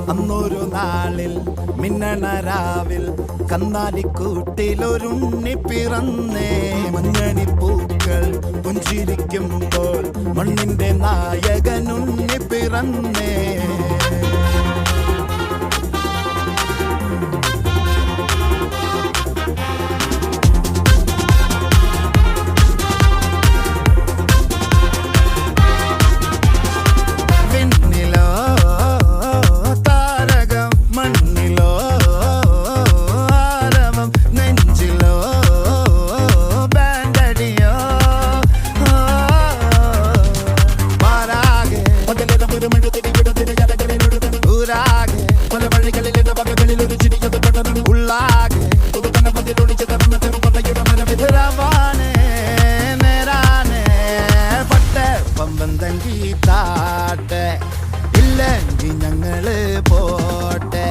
അന്നൊരു നാളിൽ മിന്നണരാവിൽ കന്നാലിക്കൂട്ടിലൊരുണ്ണി പിറന്നേ. മഞ്ഞണിപ്പൂക്കൾ പുഞ്ചിരിക്കുമ്പോൾ മണ്ണിന്റെ നായകനുണ്ണി പിറന്നേ. ഇല്ലെങ്കിൽ ഞങ്ങള് പോട്ടെ.